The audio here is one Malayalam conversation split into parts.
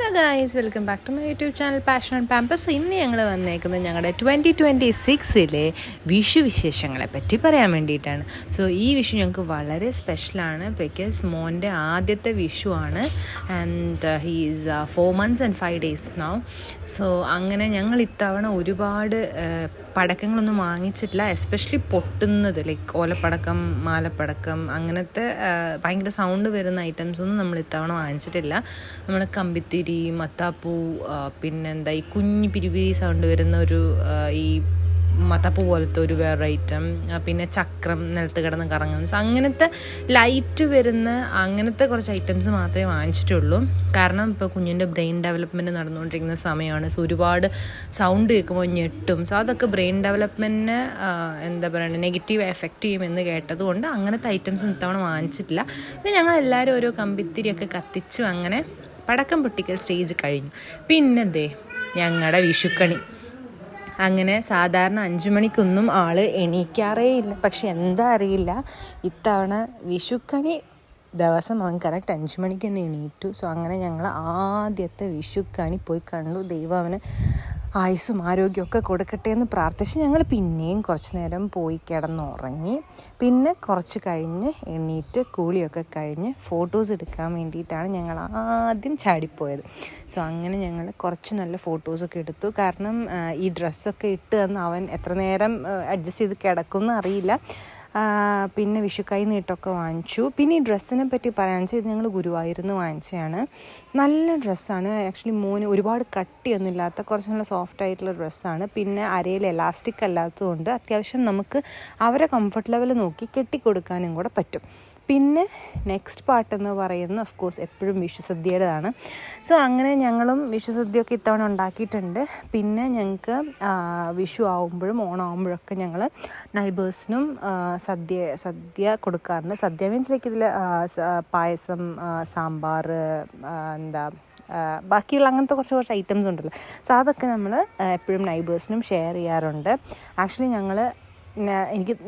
Hello guys, welcome back to my YouTube channel passion and pampas. ഇന്ന് ഞങ്ങൾ വന്നേക്കുന്നത് ഞങ്ങളുടെ 2026 വിഷു വിശേഷങ്ങളെ പറ്റി പറയാൻ വേണ്ടിയിട്ടാണ്. സോ ഈ വിഷു ഞങ്ങൾക്ക് വളരെ സ്പെഷ്യലാണ്, ബിക്കോസ് മോൻ്റെ ആദ്യത്തെ വിഷു ആണ്. And he is 4 months and 5 days now. So അങ്ങനെ ഞങ്ങൾ ഇത്തവണ ഒരുപാട് പടക്കങ്ങളൊന്നും വാങ്ങിച്ചിട്ടില്ല. എസ്പെഷ്യലി പൊട്ടുന്നത് ലൈക്ക് ഓലപ്പടക്കം, മാലപ്പടക്കം, അങ്ങനത്തെ ഭയങ്കര സൗണ്ട് വരുന്ന ഐറ്റംസ് ഒന്നും നമ്മൾ ഇത്തവണ വാങ്ങിച്ചിട്ടില്ല. നമ്മൾ കമ്പിത്തിരി, മത്താപ്പൂ, പിന്നെന്താ ഈ കുഞ്ഞ് പിരിപിരി സൗണ്ട് വരുന്ന ഒരു ഈ മത്താപ്പൂ പോലത്തെ ഒരു വേറെ ഐറ്റം, പിന്നെ ചക്രം നിലത്ത് കിടന്ന് കറങ്ങുന്ന, അങ്ങനത്തെ ലൈറ്റ് വരുന്ന അങ്ങനത്തെ കുറച്ച് ഐറ്റംസ് മാത്രമേ വാങ്ങിച്ചിട്ടുള്ളൂ. കാരണം ഇപ്പോൾ കുഞ്ഞിൻ്റെ ബ്രെയിൻ ഡെവലപ്മെൻറ്റ് നടന്നുകൊണ്ടിരിക്കുന്ന സമയമാണ്. സോ ഒരുപാട് സൗണ്ട് കേൾക്കുമ്പോൾ ഞെട്ടും. സോ അതൊക്കെ ബ്രെയിൻ ഡെവലപ്മെൻറ്റിന് എന്താ പറയുക നെഗറ്റീവ് എഫക്റ്റ് ചെയ്യുമെന്ന് കേട്ടതുകൊണ്ട് അങ്ങനത്തെ ഐറ്റംസ് ഇത്തവണ വാങ്ങിച്ചിട്ടില്ല. പിന്നെ ഞങ്ങളെല്ലാവരും ഓരോ കമ്പിത്തിരിയൊക്കെ കത്തിച്ചു അങ്ങനെ പടക്കം പൊട്ടിക്കൽ സ്റ്റേജ് കഴിഞ്ഞു. പിന്നെ ഞങ്ങളുടെ വിഷുക്കണി. അങ്ങനെ സാധാരണ 5 മണിക്കൊന്നും ആൾ എണീക്കാറേ ഇല്ല. പക്ഷെ എന്താ അറിയില്ല, ഇത്തവണ വിഷുക്കണി ദിവസം അവൻ കറക്റ്റ് 5 മണിക്ക് തന്നെ എണീറ്റു. സോ അങ്ങനെ ഞങ്ങൾ ആദ്യത്തെ വിഷുക്കണി പോയി കണ്ടു. ദൈവം അവന് ആയുസ്സും ആരോഗ്യമൊക്കെ കൊടുക്കട്ടെ എന്ന് പ്രാർത്ഥിച്ച് ഞങ്ങൾ പിന്നെയും കുറച്ച് നേരം പോയി കിടന്നുറങ്ങി. പിന്നെ കുറച്ച് കഴിഞ്ഞ് എണീറ്റ് കൂളിയൊക്കെ കഴിഞ്ഞ് ഫോട്ടോസ് എടുക്കാൻ വേണ്ടിയിട്ടാണ് ഞങ്ങൾ ആദ്യം ചാടിപ്പോയത്. സോ അങ്ങനെ ഞങ്ങൾ കുറച്ച് നല്ല ഫോട്ടോസൊക്കെ എടുത്തു. കാരണം ഈ ഡ്രസ്സൊക്കെ ഇട്ട് തന്ന് അവൻ എത്ര നേരം അഡ്ജസ്റ്റ് ചെയ്ത് കിടക്കുമെന്ന് അറിയില്ല. പിന്നെ വിഷുക്കൈ നീട്ടമൊക്കെ വാങ്ങിച്ചു. പിന്നെ ഈ ഡ്രസ്സിനെ പറ്റി പറയാൻ വെച്ചാൽ ഇത് ഞങ്ങൾ ഗുരുവായൂരിൽ വാങ്ങിച്ചതാണ്. നല്ല ഡ്രസ്സാണ്. ആക്ച്വലി മോന് ഒരുപാട് കട്ടിയൊന്നും ഇല്ലാത്ത കുറച്ച് നല്ല സോഫ്റ്റ് ആയിട്ടുള്ള ഡ്രസ്സാണ്. പിന്നെ അരയിൽ എലാസ്റ്റിക് അല്ലാത്തതുകൊണ്ട് അത്യാവശ്യം നമുക്ക് അവരെ കംഫർട്ട് ലെവൽ നോക്കി കെട്ടിക്കൊടുക്കാനും കൂടെ പറ്റും. പിന്നെ നെക്സ്റ്റ് പാർട്ടെന്ന് പറയുന്നത് ഓഫ് കോഴ്സ് എപ്പോഴും വിഷുസദ്യയുടേതാണ്. സോ അങ്ങനെ ഞങ്ങളും വിഷുസദ്യയൊക്കെ ഇത്തവണ ഉണ്ടാക്കിയിട്ടുണ്ട്. പിന്നെ ഞങ്ങൾക്ക് വിഷു ആവുമ്പോഴും ഓണമാകുമ്പോഴൊക്കെ ഞങ്ങൾ നൈബേഴ്സിനും സദ്യ കൊടുക്കാറുണ്ട്. സദ്യ മീൻസ് ലൈക്ക് ഇതിൽ പായസം, സാമ്പാർ, ബാക്കിയുള്ള അങ്ങനത്തെ കുറച്ച് ഐറ്റംസ് ഉണ്ടല്ലോ. സോ അതൊക്കെ നമ്മൾ എപ്പോഴും നൈബേഴ്സിനും ഷെയർ ചെയ്യാറുണ്ട്. ആക്ച്വലി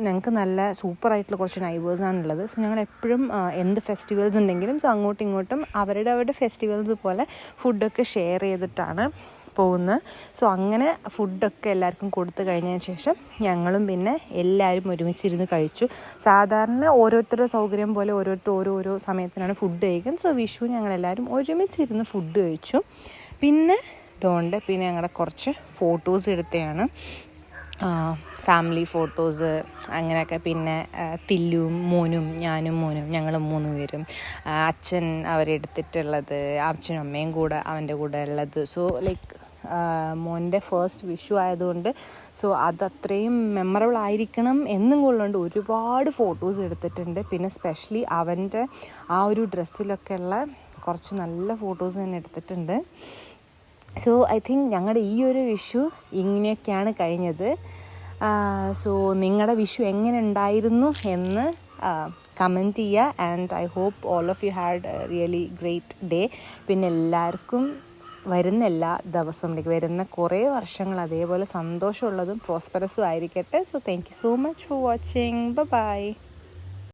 ഞങ്ങൾക്ക് നല്ല സൂപ്പറായിട്ടുള്ള കുറച്ച് നൈബേഴ്സാണുള്ളത്. സോ ഞങ്ങൾ എപ്പോഴും എന്ത് ഫെസ്റ്റിവൽസ് ഉണ്ടെങ്കിലും സോ അങ്ങോട്ടും ഇങ്ങോട്ടും അവരുടെ ഫെസ്റ്റിവൽസ് പോലെ ഫുഡൊക്കെ ഷെയർ ചെയ്തിട്ടാണ് പോകുന്നത്. സോ അങ്ങനെ ഫുഡൊക്കെ എല്ലാവർക്കും കൊടുത്തു കഴിഞ്ഞതിന് ശേഷം ഞങ്ങളും പിന്നെ എല്ലാവരും ഒരുമിച്ചിരുന്ന് കഴിച്ചു. സാധാരണ ഓരോരുത്തരുടെ സൗകര്യം പോലെ ഓരോരുത്തർ ഓരോ സമയത്തിനാണ് ഫുഡ് കഴിക്കുന്നത്. സോ വിഷു ഞങ്ങളെല്ലാവരും ഒരുമിച്ചിരുന്ന് ഫുഡ് കഴിച്ചു. പിന്നെ ഞങ്ങളുടെ കുറച്ച് ഫോട്ടോസ് എടുത്തതാണ്, ഫാമിലി ഫോട്ടോസ് അങ്ങനെയൊക്കെ. പിന്നെ തില്ലും മോനും ഞങ്ങൾ 3 പേരും, അച്ഛൻ അവരെടുത്തിട്ടുള്ളത്, അച്ഛനും അമ്മയും കൂടെ അവൻ്റെ കൂടെ ഉള്ളത്. സോ ലൈക്ക് മോൻ്റെ ഫസ്റ്റ് വിഷു ആയതുകൊണ്ട് സോ അതത്രയും മെമ്മറബിൾ ആയിരിക്കണം എന്നും കൊള്ളുകൊണ്ട് ഒരുപാട് ഫോട്ടോസ് എടുത്തിട്ടുണ്ട്. പിന്നെ സ്പെഷ്യലി അവൻ്റെ ആ ഒരു ഡ്രസ്സിലൊക്കെ ഉള്ള കുറച്ച് നല്ല ഫോട്ടോസ് തന്നെ എടുത്തിട്ടുണ്ട്. സോ ഐ തിങ്ക് ഞങ്ങളുടെ ഈ ഒരു വിഷു ഇങ്ങനെയൊക്കെയാണ് കഴിഞ്ഞത്. സോ നിങ്ങളുടെ വിഷു എങ്ങനെ ഉണ്ടായിരുന്നു എന്ന് കമൻറ്റ് ചെയ്യുക. And I hope all of you had a really great day. പിന്നെ എല്ലാവർക്കും വരുന്ന എല്ലാ ദിവസങ്ങളിലേക്ക് വരുന്ന കുറേ വർഷങ്ങൾ അതേപോലെ സന്തോഷമുള്ളതും പ്രോസ്പെറസും ആയിരിക്കട്ടെ. So thank you so much for watching. By.